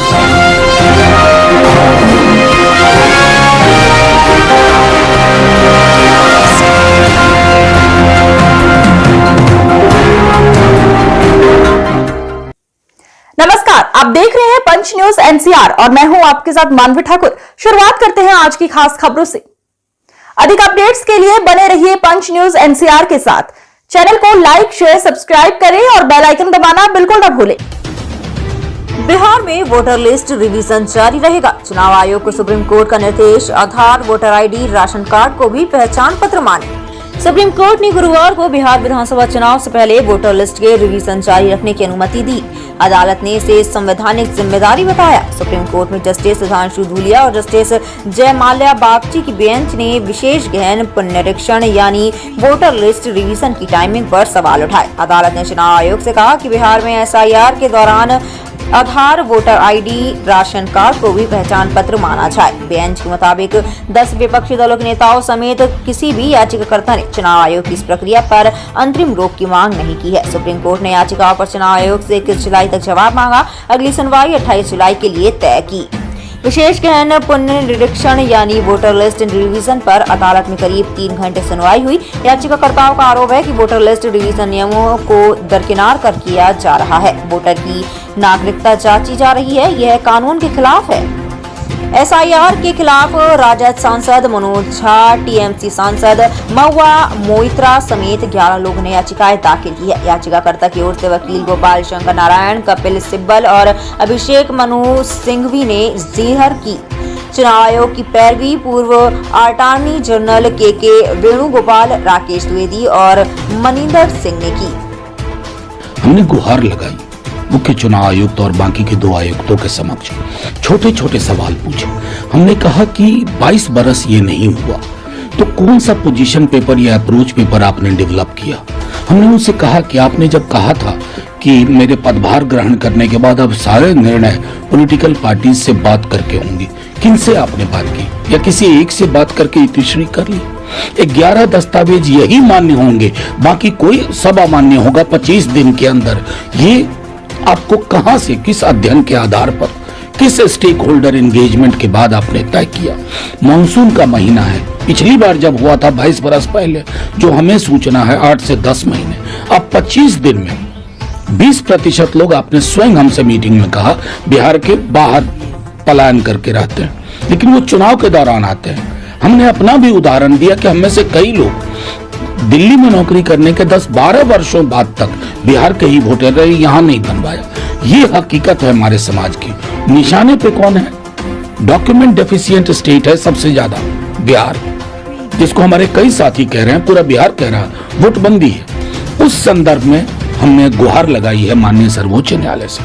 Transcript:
नमस्कार, आप देख रहे हैं पंच न्यूज एनसीआर और मैं हूं आपके साथ मानवी ठाकुर। शुरुआत करते हैं आज की खास खबरों से। अधिक अपडेट्स के लिए बने रहिए पंच न्यूज एनसीआर के साथ। चैनल को लाइक, शेयर, सब्सक्राइब करें और बेल आइकन दबाना बिल्कुल न भूलें। बिहार में वोटर लिस्ट रिवीजन जारी रहेगा। चुनाव आयोग को सुप्रीम कोर्ट का निर्देश, आधार, वोटर आईडी, राशन कार्ड को भी पहचान पत्र माने। सुप्रीम कोर्ट ने गुरुवार को बिहार विधानसभा चुनाव से पहले वोटर लिस्ट के रिवीजन जारी रखने की अनुमति दी। अदालत ने इसे संवैधानिक जिम्मेदारी बताया। सुप्रीम कोर्ट में जस्टिस सुधांशु धूलिया और जस्टिस जयमाल्या बागची की बेंच ने विशेष गहन पुनरीक्षण यानी वोटर लिस्ट रिवीजन की टाइमिंग पर सवाल उठाए। अदालत ने चुनाव आयोग से कहा कि बिहार में एसआईआर के दौरान आधार, वोटर आईडी, राशन कार्ड को भी पहचान पत्र माना जाए। बेंच के मुताबिक 10 विपक्षी दलों के नेताओं समेत किसी भी याचिकाकर्ता ने चुनाव आयोग की इस प्रक्रिया पर अंतरिम रोक की मांग नहीं की है। सुप्रीम कोर्ट ने याचिकाओं पर चुनाव आयोग से 21 जुलाई तक जवाब मांगा। अगली सुनवाई 28 जुलाई के लिए तय की। विशेष गहन पुनरीक्षण यानी वोटर लिस्ट रिवीजन पर अदालत में करीब 3 घंटे सुनवाई हुई। याचिकाकर्ताओं का आरोप है कि वोटर लिस्ट रिवीजन नियमों को दरकिनार कर किया जा रहा है। वोटर की नागरिकता जांची जा रही है, यह कानून के खिलाफ है। एसआईआर के खिलाफ राजद सांसद मनोज झा, टीएमसी सांसद महुआ मोइत्रा समेत 11 लोगों ने याचिकाएं दाखिल की है। याचिकाकर्ता की ओर से वकील गोपाल शंकर नारायण, कपिल सिब्बल और अभिषेक मनु सिंघवी ने जिक्र की। चुनाव आयोग की पैरवी पूर्व अटॉर्नी जनरल के वेणुगोपाल, राकेश द्विवेदी और मनिंदर सिंह ने की। हमने गुहार लगाई मुख्य चुनाव आयुक्त और बाकी के 2 आयुक्तों के समक्ष, छोटे छोटे सवाल पूछे। हमने कहा कि 22 बरस ये नहीं हुआ तो कौन सा पोजीशन पेपर या अप्रोच पेपर आपने डेवलप किया। हमने उनसे कहा कि आपने जब कहा था कि मेरे पदभार ग्रहण करने के बाद अब सारे निर्णय पॉलिटिकल पार्टी से बात करके होंगे, किनसे आपने बात की या किसी एक से बात करके इतिश्री कर ली। 11 दस्तावेज यही मान्य होंगे, बाकी कोई सब अमान्य होगा 25 दिन के अंदर। ये आपको कहां से, किस अध्ययन के आधार पर, किस स्टेक होल्डर एंगेजमेंट के बाद आपने तय किया। मानसून का महीना है, पिछली बार जब हुआ था 22 बरस पहले, जो हमें सूचना है 8 से 10 महीने। अब 25 दिन में 20% लोग आपने स्वयं हमसे मीटिंग में कहा बिहार के बाहर पलायन करके रहते हैं, लेकिन वो चुनाव के दौरान आते हैं। हमने अपना भी उदाहरण दिया कि हमें से कई लोग दिल्ली में नौकरी करने के 10-12 वर्षों बाद तक बिहार के ही वोटर रहे, यहाँ नहीं बनवाया। ये हकीकत है हमारे समाज की। निशाने पे कौन है? डॉक्यूमेंट डेफिशिएंट स्टेट है सबसे ज्यादा बिहार, जिसको हमारे कई साथी कह रहे हैं, पूरा बिहार कह रहा है वोटबंदी है। उस संदर्भ में हमने गुहार लगाई है माननीय सर्वोच्च न्यायालय से।